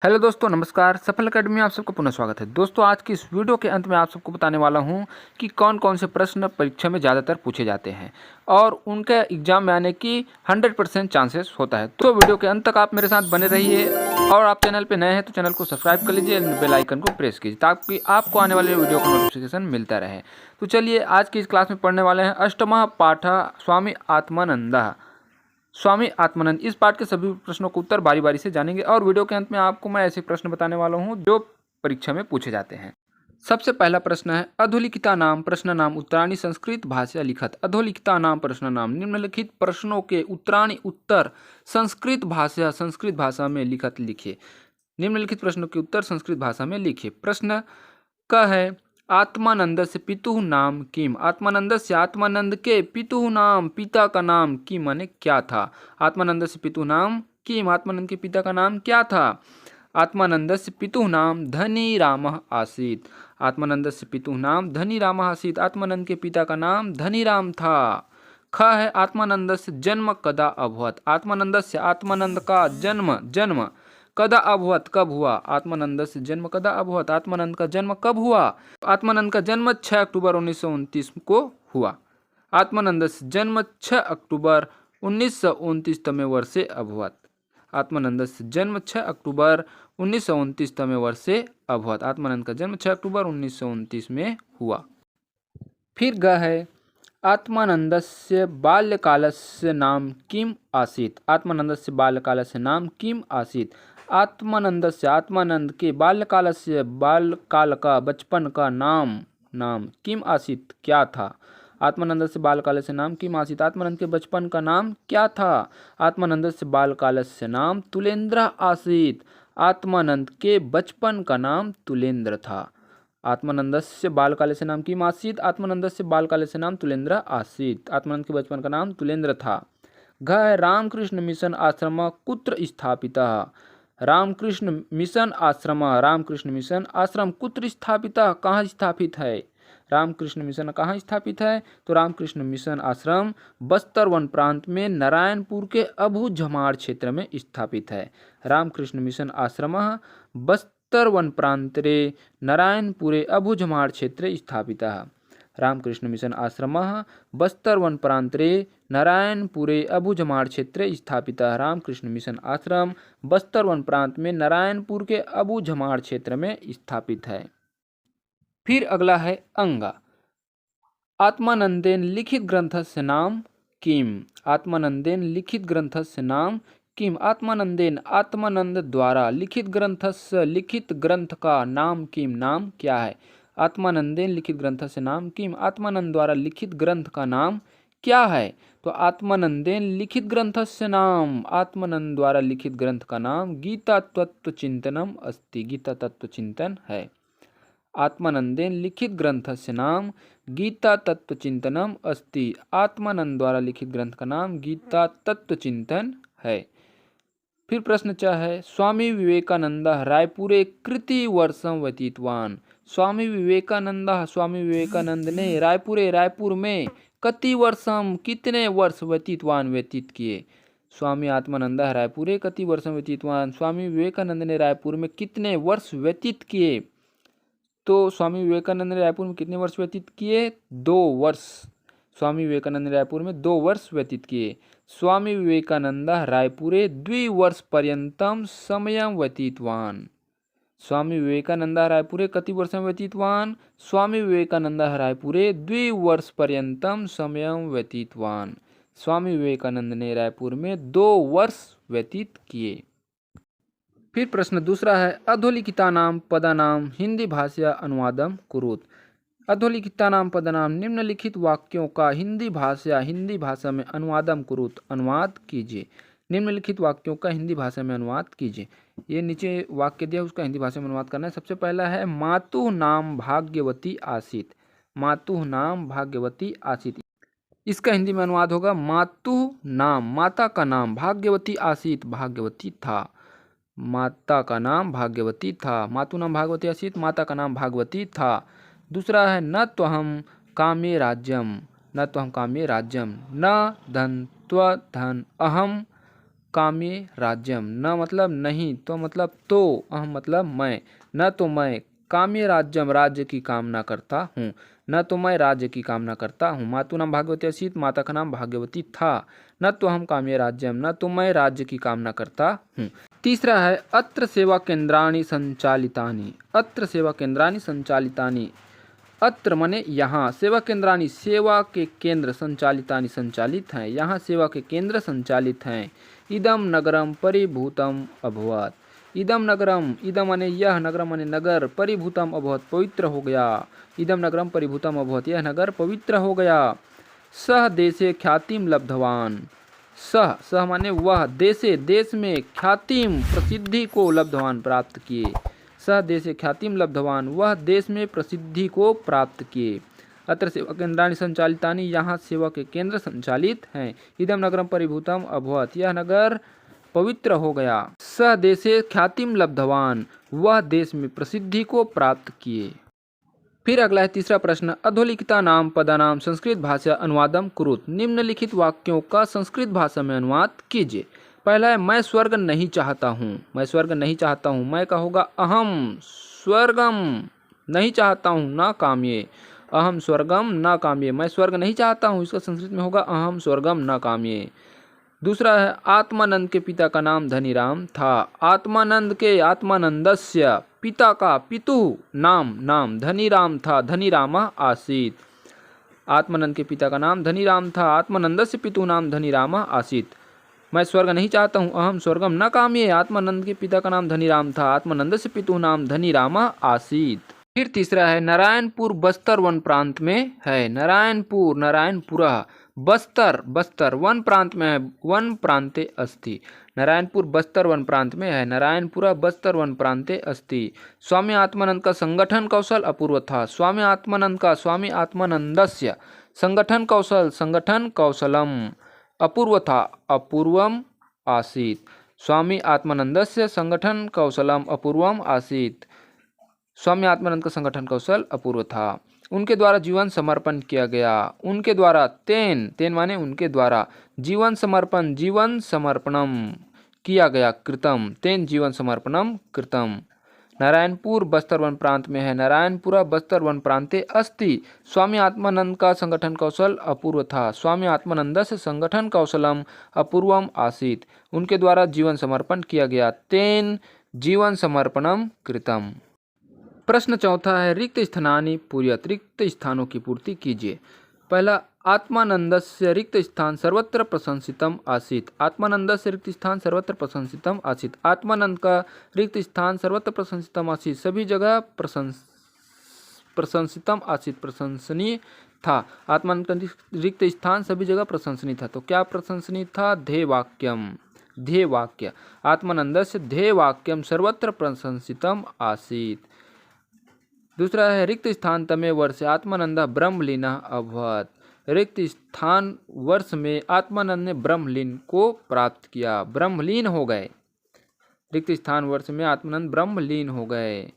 Hello दोस्तों, नमस्कार। सफल अकेडमी में आप सबका पुनः स्वागत है। दोस्तों, आज की इस वीडियो के अंत में आप सबको बताने वाला हूं कि कौन कौन से प्रश्न परीक्षा में ज़्यादातर पूछे जाते हैं और उनके एग्जाम में आने की 100% चांसेस होता है। तो वीडियो के अंत तक आप मेरे साथ बने रहिए और आप चैनल पर नए हैं तो चैनल को सब्सक्राइब कर लीजिए, बेल आइकन को प्रेस कीजिए ताकि आपको आने वाले वीडियो का नोटिफिकेशन मिलता रहे। तो चलिए, आज की इस क्लास में पढ़ने वाले हैं अष्टमः पाठ स्वामी आत्मानंद। स्वामी आत्मानंद। इस पाठ के सभी प्रश्नों को उत्तर बारी बारी से जानेंगे और वीडियो के अंत में आपको मैं ऐसे प्रश्न बताने वाला हूं जो परीक्षा में पूछे जाते हैं। सबसे पहला प्रश्न है अधोलिखिता नाम प्रश्न नाम उत्तराणी संस्कृत भाषा लिखत। अधोलिखिता नाम प्रश्न नाम निम्नलिखित प्रश्नों के उत्तराणी उत्तर संस्कृत भाषा में लिखत लिखे। निम्नलिखित प्रश्नों के उत्तर संस्कृत भाषा में लिखे। प्रश्न क है आत्मानंदस्य पितुः नाम किम। आत्मानंदस्य आत्मानंद के पितुः नाम पिता का नाम किम माने क्या था। आत्मानंदस्य पितुः नाम किम, आत्मानंद के पिता का नाम क्या था। आत्मानंदस्य पितुः नाम धनीरामः आसीत्। आत्मानंदस्य पितुः नाम धनीरामः आसीत्। आत्मानंद के पिता का नाम धनीराम था। ख है आत्मानंदस्य जन्म कदा अभवत्। आत्मानंदस्य आत्मानंद का जन्म कदा अभवत कब हुआ। आत्मानंद से जन्म कदा अभवत, आत्मानंद का जन्म कब हुआ। आत्मानंद का जन्म 6 अक्टूबर 1929 को हुआ। आत्मानंद से जन्म 6 अक्टूबर 1929 तमे वर्षे अभवत। आत्मानंद से जन्म 6 अक्टूबर 1929 तमे वर्षे अभवत। आत्मानंद का जन्म 6 अक्टूबर 1929 में हुआ। फिर ग है आत्मानंदस्य बाल्यकालस्य नाम किम आसीत्। आत्मानंदस्य बाल्यकालस्य नाम किम आसीत्। आत्मानंदस्य आत्मानंद के बाल्यकाल का बचपन का नाम किम आसीत् क्या था। आत्मानंदस्य बाल्यकालस्य नाम किम आसीत्। आत्मानंद के बचपन का नाम क्या था। आत्मानंदस्य बाल्यकालस्य नाम तुलेंद्र आसीत्। आत्मानंद के बचपन का नाम तुलेंद्र था। आत्मानंदस्य बाल्यकालस्य नाम किम आसीत्। आत्मानंदस्य बाल्यकालस्य नाम तुलेंद्र आसीत्। आत्मानंद के बचपन का नाम तुलेंद्र था। घ है रामकृष्ण मिशन आश्रम कुत्र स्थापितः। रामकृष्ण मिशन आश्रम कुत्र स्थापितः कहाँ स्थापित है। रामकृष्ण मिशन कहाँ स्थापित है तो रामकृष्ण मिशन आश्रम बस्तर वन प्रांत में नारायणपुर के अबू झमाड़ क्षेत्र में स्थापित है। रामकृष्ण मिशन आश्रम बस्तर वन प्रांतरे नारायणपुरे अबू झमाड़ क्षेत्रे स्थापितः। रामकृष्ण मिशन आश्रमः बस्तर वन प्रांतरे नारायणपुरे अबूझमाड़ क्षेत्रे स्थापितः। रामकृष्ण मिशन आश्रम बस्तर वन प्रांत में नारायणपुर के अबूझमाड़ क्षेत्र में स्थापित है। फिर अगला है अंगा। आत्मानंदेन लिखित ग्रंथस्य नाम किम। आत्मानंदेन लिखित ग्रंथस्य नाम किम। आत्मानंदेन आत्मानंद द्वारा लिखित ग्रंथ का नाम किम नाम क्या है। आत्मानंदेन लिखित ग्रंथस्य नाम किम। आत्मानंद द्वारा लिखित ग्रंथ का नाम क्या है तो आत्मानंदेन लिखित ग्रंथस्य नाम, आत्मानंद द्वारा लिखित ग्रंथ का नाम गीता तत्व चिंतनम अस्ति। गीता तत्व चिंतन है। आत्मानंदेन लिखित ग्रंथस्य नाम गीता तत्व चिंतनम अस्ति। आत्मानंद द्वारा लिखित ग्रंथ का नाम गीता तत्व चिंतन है। फिर प्रश्न च है स्वामी विवेकानंद रायपुरे कृति वर्षम व्यतीतवान। स्वामी विवेकानंद ने रायपुर में कति वर्षम कितने वर्ष व्यतीत किए। स्वामी आत्मानंद रायपुरे कति वर्षम व्यतीतवान। स्वामी विवेकानंद ने रायपुर में कितने वर्ष व्यतीत किए तो स्वामी विवेकानंद ने रायपुर में कितने वर्ष व्यतीत किए 2 वर्ष। स्वामी विवेकानंद ने रायपुर में 2 वर्ष व्यतीत किए। स्वामी विवेकानंद रायपुरे 2 वर्ष पर्यंतम समयं व्यतीतवान। स्वामी विवेकानंद रायपुरे कति वर्षं व्यतीतवान। स्वामी विवेकानंद रायपुरे 2 वर्ष पर्यंतम समयं व्यतीतवान। स्वामी विवेकानंद ने रायपुर में 2 वर्ष व्यतीत किए। फिर प्रश्न दूसरा है अधोलिखितानां पदानां हिंदी भाषा अनुवादम कुरुत। अधोलिखितानां पदानां निम्नलिखित वाक्यों का हिंदी भाषा में अनुवादम कुरुत अनुवाद कीजिए। निम्नलिखित वाक्यों का हिंदी भाषा में अनुवाद कीजिए। ये नीचे वाक्य दिया उसका हिंदी भाषा में अनुवाद करना है। सबसे पहला है मातुः नाम भाग्यवती आसीत्। मातुः नाम भाग्यवती आसीत्। इसका हिंदी में अनुवाद होगा मातुः नाम माता का नाम भाग्यवती आसीत् भाग्यवती था। माता का नाम भाग्यवती था। मातु नाम भागवती आसीत् माता का नाम भागवती था। दूसरा है न त्वहं कामे राज्यम। न त्वहं कामे राज्यम। न धन त्व धन अहम काम्ये राज्यम। न मतलब नहीं, तो मतलब तो, अहम मतलब मैं। न तो मैं काम्ये राज्यम राज्य की कामना करता हूँ। न तो मैं राज्य की कामना करता हूँ। मातु नाम भाग्यवती आसीत्, माता का नाम भाग्यवती था। न तो हम काम्ये राज्यम, न तो मैं राज्य की कामना करता हूँ। तीसरा है अत्र सेवा केंद्राणि संचालितानि। अत्र सेवा केंद्राणि संचालितानि। अत्र मने यहाँ, सेवा केंद्रानि सेवा के केंद्र, संचालितानि संचालित हैं, यहाँ सेवा के केंद्र संचालित हैं। इदम नगरम परिभूतम अभवत। इदम नगरम, इदम मने यह, नगरम मने नगर, परिभूतम अभवत पवित्र हो गया। इदम नगरम परिभूतम अभवत, यह नगर पवित्र हो गया। सह देशे ख्यातिम लब्धवान। सह माने वह, देशे केंद्र में, ख्यातिम प्रसिद्धि को, लब्धवान प्राप्त किए। सह देशे ख्यातिम लब्धवान, वह देश में प्रसिद्धि को प्राप्त किए। अत्र सेवा केंद्राणि संचालितानि, यहाँ सेवा के केंद्र संचालित हैं। इदम नगरम परिभूतम अभवत, यह नगर पवित्र हो गया। सह देशे ख्यातिम लब्धवान, वह देश में प्रसिद्धि को प्राप्त किए। फिर अगला है तीसरा प्रश्न, अधोलिखिता नाम पदानाम संस्कृत भाषा अनुवादम कुरुत। निम्नलिखित वाक्यों का संस्कृत भाषा में अनुवाद कीजिए। पहला है मैं स्वर्ग नहीं चाहता हूँ। मैं स्वर्ग नहीं चाहता हूँ। मैं का होगा अहम स्वर्गम नहीं चाहता हूँ ना काम्ये। अहम स्वर्गम ना काम्ये, मैं स्वर्ग नहीं चाहता हूँ, इसका संस्कृत में होगा अहम स्वर्गम ना काम्ये। दूसरा है आत्मानंद के पिता का नाम धनीराम था। आत्मानंद के, आत्मानंदस्य पिता का, पितुः नाम धनीराम था, धनीरामः आसीत्। आत्मानंद के पिता का नाम धनीराम था, आत्मानंदस्य पितुः नाम धनीरामः आसीत्। मैं स्वर्ग नहीं चाहता हूँ, अहम स्वर्गम न काम्ये। आत्मानंद के पिता का नाम धनीराम था, आत्मानंदस्य पितुः नाम धनीरामः आसीत्। फिर तीसरा है नारायणपुर बस्तर वन प्रांत में है। नारायणपुर, नारायणपुरः बस्तर वन प्रांत में है, वन प्रांते अस्ति। नारायणपुर बस्तर वन प्रांत में है, नारायणपुरा बस्तर वन प्रांते अस्ति। स्वामी आत्मानंद का संगठन कौशल अपूर्व था। स्वामी आत्मानंद का, स्वामी आत्मानंदस्य संगठन कौशलम अपूर्व था, अपूर्वम आसीत्। स्वामी आत्मानंदस्य संगठन कौशलम अपूर्वम आसीत्। स्वामी आत्मानंद का संगठन कौशल अपूर्व था। उनके द्वारा जीवन समर्पण किया गया। उनके द्वारा, तेन माने उनके द्वारा, जीवन समर्पणम किया गया, कृतम, तेन जीवन समर्पणम कृतम। नारायणपुर बस्तर वन प्रांत में है, नारायणपुरा बस्तर वन प्रांते अस्ति। स्वामी आत्मानंद का संगठन कौशल अपूर्व था। स्वामी आत्मानंद से संगठन कौशलम अपूर्वम आसीत्। उनके द्वारा जीवन समर्पण किया गया, तेन जीवन समर्पणम कृतम। प्रश्न चौथा है रिक्त स्थानानि पूर्यत। रिक्त स्थानों की पूर्ति कीजिए। पहला, आत्मानंदस्य रिक्त स्थान सर्वत्र प्रशंसितम आसीत्। आत्मानंद से रिक्त स्थान सर्वत्र प्रशंसितम आसीत्। आत्मानंद का रिक्त स्थान सर्वत्र प्रशंसितम आसीत्, सभी जगह प्रशंसितम आसीत्, प्रशंसनीय था। आत्मानंद का रिक्त स्थान सभी जगह प्रशंसनीय था। तो क्या प्रशंसनीय था? ध्येय वाक्य। आत्मानंदस्य ध्येय वाक्यम सर्वत्र प्रशंसितम आसीत्। दूसरा है रिक्त स्थान तमे वर्ष आत्मानंद ब्रह्मलीन अभवत। रिक्त स्थान वर्ष में आत्मानंद ने ब्रह्मलीन को प्राप्त किया, ब्रह्मलीन हो गए। रिक्त स्थान वर्ष में आत्मानंद ब्रह्मलीन हो गए।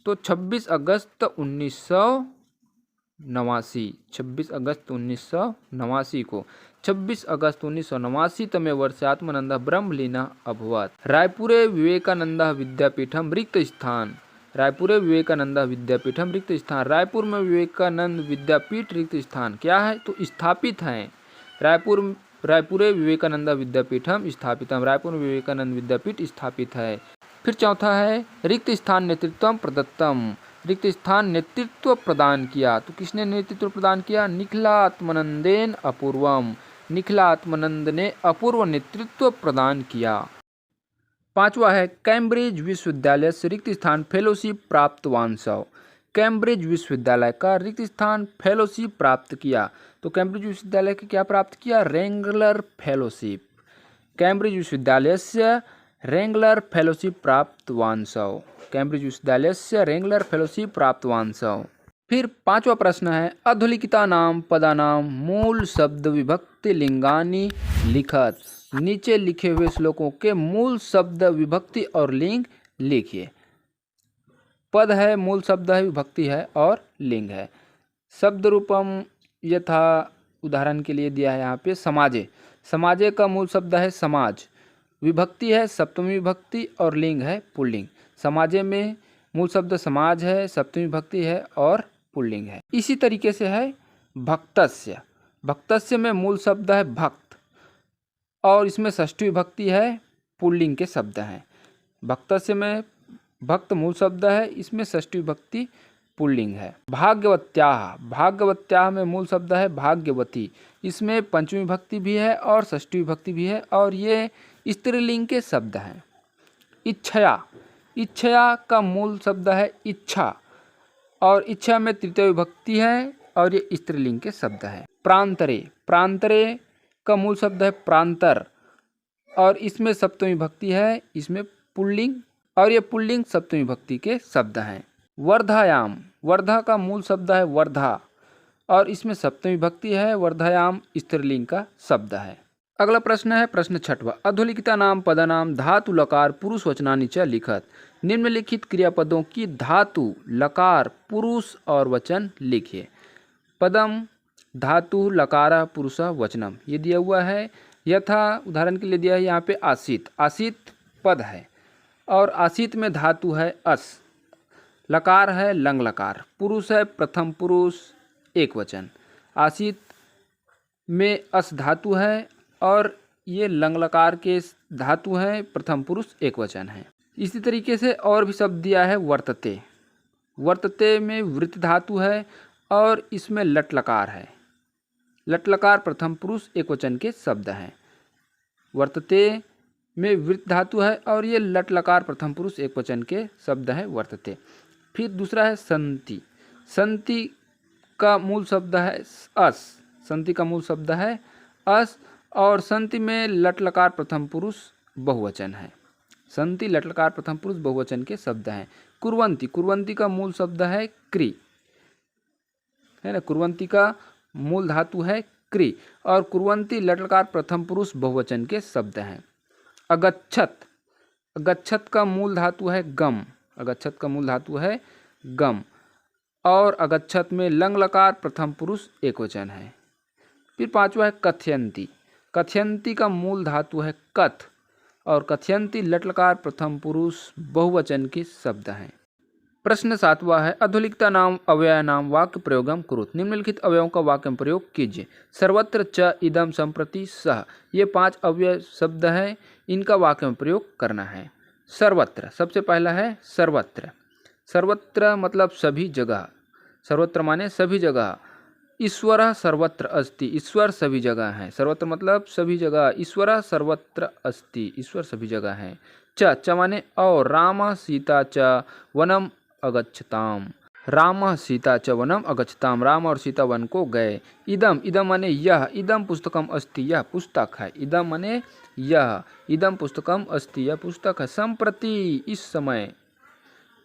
तो 26 अगस्त 1989, 26 अगस्त 1989 को, 26 अगस्त 1989 तमे वर्ष आत्मानंद ब्रह्मलीन अभवत। रायपुरे विवेकानंद विद्यापीठम रिक्त स्थान। रायपुर विवेकानंद विद्यापीठम रिक्त स्थान। रायपुर में विवेकानंद विद्यापीठ रिक्त स्थान क्या है? तो स्थापित हैं। रायपुरे विवेकानंद विद्यापीठम स्थापितम। रायपुर में विवेकानंद विद्यापीठ स्थापित है। फिर चौथा है रिक्त स्थान नेतृत्व प्रदत्तम। रिक्त स्थान नेतृत्व प्रदान किया। तो किसने नेतृत्व प्रदान किया? निखिलात्मानंदेन अपूर्वम। निखिलात्मानंद ने अपूर्व नेतृत्व प्रदान किया। पांचवा है कैम्ब्रिज विश्वविद्यालय से रिक्त स्थान फेलोशिप प्राप्त वांसव। कैम्ब्रिज विश्वविद्यालय का रिक्त स्थान फेलोशिप प्राप्त किया। तो कैम्ब्रिज विश्वविद्यालय के क्या प्राप्त किया? Wrangler fellowship. कैम्ब्रिज विश्वविद्यालय से रेंगलर फेलोशिप प्राप्त वांसव। कैम्ब्रिज विश्वविद्यालय से रेंगलर फेलोशिप प्राप्त वांसव। फिर पांचवा प्रश्न है अधोलिखिता नाम पदानाम मूल शब्द विभक्ति लिंगानि लिखत। नीचे लिखे हुए श्लोकों के मूल शब्द विभक्ति और लिंग लिखिए। पद है, मूल शब्द है, विभक्ति है और लिंग है। शब्द रूपम यथा उदाहरण के लिए दिया है यहाँ पे समाजे। समाजे का मूल शब्द है समाज। विभक्ति है सप्तमी विभक्ति और लिंग है पुल्लिंग। समाजे में मूल शब्द समाज है, सप्तमी विभक्ति है और पुल्लिंग है। इसी तरीके से है भक्तस्य। भक्तस्य में मूल शब्द है भक्त और इसमें षष्ठी विभक्ति है, पुल्लिंग के शब्द हैं। भक्तस्य में भक्त मूल शब्द है, इसमें षष्ठी विभक्ति पुल्लिंग है। भाग्यवत्याः। भाग्यवत्याः में मूल शब्द है भाग्यवती, इसमें पंचमी विभक्ति भी है और षष्ठी विभक्ति भी है और ये स्त्रीलिंग के शब्द हैं। इच्छया। इच्छया का मूल शब्द है इच्छा और इच्छा में तृतीय विभक्ति है और ये स्त्रीलिंग के शब्द हैं। प्रांतरे। प्रांतरे का मूल शब्द है प्रांतर और इसमें सप्तमी विभक्ति है, इसमें पुल्लिंग और ये पुल्लिंग सप्तमी विभक्ति के शब्द हैं। वर्धायाम। वर्धा का मूल शब्द है वर्धा और इसमें सप्तमी विभक्ति है, वर्धायाम स्त्रीलिंग का शब्द है। अगला प्रश्न है प्रश्न 6वां। अधोलिखिता नाम पदानाम धातु लकार पुरुष वचनानि च लिखत। निम्नलिखित क्रियापदों की धातु लकार पुरुष और वचन लिखिए। पदम धातु लकार पुरुष वचनम, ये दिया हुआ है। यथा उदाहरण के लिए दिया है यहाँ पे आसित। आसित पद है और आसित में धातु है अस, लकार है लंग लकार, पुरुष है प्रथम पुरुष एक वचन। आसित में अस धातु है और ये लंग लकार के धातु हैं, प्रथम पुरुष एक वचन है। इसी तरीके से और भी शब्द दिया है वर्तते। वर्तते में वृत्त धातु है और इसमें लट लकार है। लट लकार प्रथम पुरुष एक वचन के शब्द हैं। वर्तते में वृत्त धातु है और ये लट लकार प्रथम पुरुष एक वचन के शब्द है वर्तते। फिर दूसरा है संति। संति का मूल शब्द है अस। संति का मूल शब्द है अस और संति में लट लकार प्रथम पुरुष बहुवचन है। संति लट लकार प्रथम पुरुष बहुवचन के शब्द हैं। कुर्वन्ति। कुर्वन्ति का मूल शब्द है क्रि, है ना। कुर्वन्ति का मूल धातु है क्रि और कुर्वन्ति लट लकार प्रथम पुरुष बहुवचन के शब्द हैं। अगच्छत। अगच्छत का मूल धातु है गम। अगच्छत का मूल धातु है गम और अगच्छत में लंग लकार प्रथम पुरुष एक वचन है। फिर 5वां है कथयन्ति। कथयन्ति का मूल धातु है कथ और कथयन्ति लट लकार प्रथम पुरुष बहुवचन के शब्द हैं। प्रश्न 7वां है अधोलिखिता नाम अव्यय नाम वाक्य प्रयोगम कुरुत। निम्नलिखित अवयवों का वाक्य प्रयोग कीजिए। सर्वत्र च इदम संप्रति सह, ये 5 अव्यय शब्द हैं, इनका वाक्य में प्रयोग करना है। सर्वत्र, सबसे पहला है सर्वत्र। सर्वत्र मतलब सभी जगह। सर्वत्र माने सभी जगह। ईश्वर सर्वत्र अस्ति, ईश्वर सभी जगह है। सर्वत्र मतलब सभी जगह। ईश्वर सर्वत्र अस्ति, ईश्वर सभी जगह है। च माने और। राम सीता च वनम अगच्छताम, राम सीता च वनम अगच्छताम, राम और सीता वन को गए। इदम। इदम माने यह। इदम पुस्तकम अस्ति, यह पुस्तक है। इदम माने यह। इदम पुस्तकम अस्ति, यह पुस्तक है। संप्रति इस समय।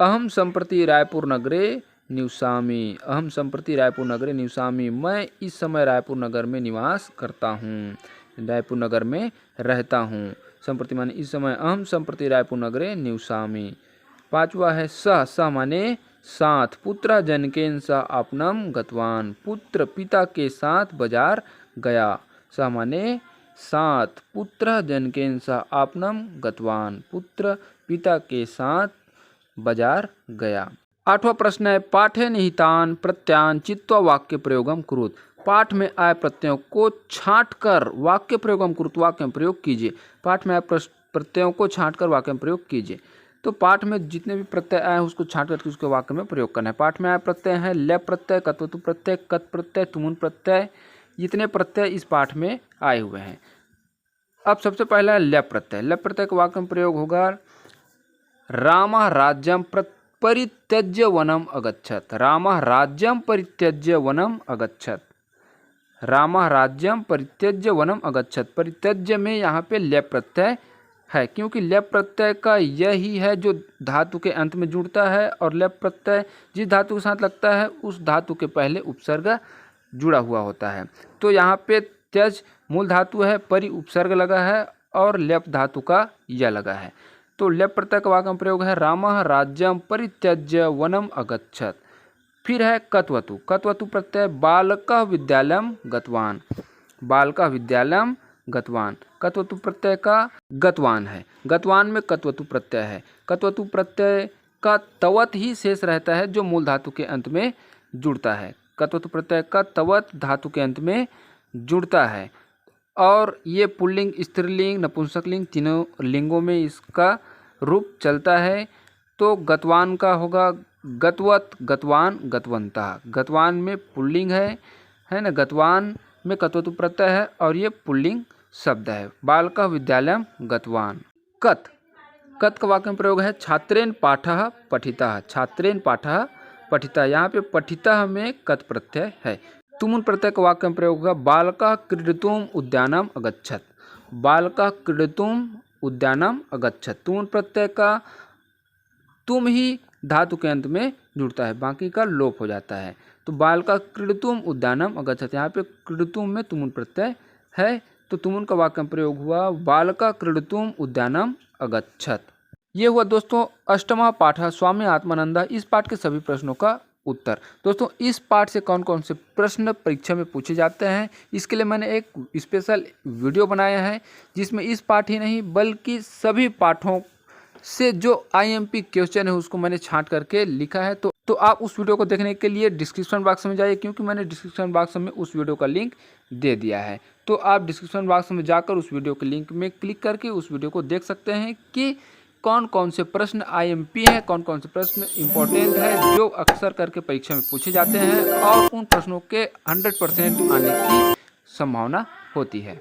अहम संप्रति रायपुर नगरे निवसामि, अहम संप्रति रायपुर नगरे निवसामि, मैं इस समय रायपुर नगर में निवास करता हूँ, रायपुर नगर में रहता हूँ। संप्रति माने इस समय। अहम संप्रति रायपुर नगरे निवसामि। 5वां है सह। सह माने साथ। पुत्र जनकेन सह आपनम गतवान, पुत्र पिता के साथ बाजार गया। सह माने साथ। पुत्र जनकेन सह आपनम गतवान, पुत्र पिता के साथ बाजार गया। 8वां प्रश्न है पाठे निहितान प्रत्यान चित्वा वाक्य प्रयोगम कुरुत। पाठ में आए प्रत्ययों को छांटकर वाक्य प्रयोगम कुरुत, वाक्य में प्रयोग कीजिए। पाठ में आए प्रत्ययों को छांटकर वाक्य में प्रयोग कीजिए। तो पाठ में जितने भी प्रत्यय आए हैं उसको छांट करके उसके वाक्य में प्रयोग करना है। पाठ में आए प्रत्यय हैं लेप प्रत्यय, कत्वतु प्रत्यय, कत प्रत्यय, तुमुन प्रत्यय, जितने प्रत्यय इस पाठ में आए हुए हैं। अब सबसे पहला है लेप प्रत्यय। लेप प्रत्यय का वाक्य में प्रयोग होगा रामः राज्यं परित्यज्य वनम अगच्छत। रामः राज्यं परित्यज्य वनम अगच्छत। रामः राज्यं परित्यज्य वनम अगच्छत। परित्यज्य में यहाँ पे लेप प्रत्यय है क्योंकि लेप प्रत्यय का यही है जो धातु के अंत में जुड़ता है और लेप प्रत्यय जिस धातु के साथ लगता है उस धातु के पहले उपसर्ग जुड़ा हुआ होता है। तो यहाँ पे त्यज मूल धातु है, परि उपसर्ग लगा है और लेप धातु का य लगा है। तो लेप प्रत्यय का वाक्य में प्रयोग है रामः राज्यं परित्यज्य वनम अगच्छत। फिर है कत्वतु। कत्वतु प्रत्यय बालकः विद्यालयं गतवान, बालकः विद्यालयं गतवान। कत्वतु प्रत्यय का गतवान है, गतवान में कत्वतु प्रत्यय है। कत्वतु प्रत्यय का तवत ही शेष रहता है जो मूल धातु के अंत में जुड़ता है। कत्वतु प्रत्यय का तवत धातु के अंत में जुड़ता है और ये पुल्लिंग, स्त्रीलिंग, नपुंसकलिंग तीनों लिंगों में इसका रूप चलता है। तो गतवान का होगा गतवत, गतवान, गतवंता। गतवान में पुल्लिंग है ना, गतवान में कत्वतु प्रत्यय है और ये पुल्लिंग शब्द है। बालकः विद्यालयं गतवान। कत, कत का वाक्य में प्रयोग है छात्रेण पाठः पठितः, छात्रेण पाठः पठितः। यहाँ पे पठितः में कत प्रत्यय है। तुमुन प्रत्यय का वाक्य में प्रयोग होगा बालकः क्रीडितुम् उद्यानम् अगच्छत्, बालकः क्रीडितुम् उद्यानम् अगच्छत्। तुमुन प्रत्यय का तुम ही धातु के अंत में जुड़ता है, बाकी का लोप हो जाता है। तो बालकः क्रीडितुम् उद्यानम् अगच्छत्, यहाँ पे क्रीडितुम् में तुमुन प्रत्यय है तो तुमुन का वाक्य में प्रयोग हुआ बालकः क्रीडितुम् उद्यानम् अगच्छत्। ये हुआ दोस्तों अष्टमः पाठः स्वामी आत्मानंदः। इस पाठ के सभी प्रश्नों का उत्तर। दोस्तों इस पाठ से कौन कौन से प्रश्न परीक्षा में पूछे जाते हैं इसके लिए मैंने एक स्पेशल वीडियो बनाया है, जिसमें इस पाठ ही नहीं बल्कि सभी पाठों से जो IMP क्वेश्चन है उसको मैंने छांट करके लिखा है। तो आप उस वीडियो को देखने के लिए डिस्क्रिप्शन बॉक्स में जाइए, क्योंकि मैंने डिस्क्रिप्शन बॉक्स में उस वीडियो का लिंक दे दिया है। तो आप डिस्क्रिप्शन बॉक्स में जाकर उस वीडियो के लिंक में क्लिक करके उस वीडियो को देख सकते हैं कि कौन कौन से प्रश्न IMP हैं, कौन कौन से प्रश्न इम्पोर्टेंट है जो अक्सर करके परीक्षा में पूछे जाते हैं और उन प्रश्नों के 100% आने की संभावना होती है।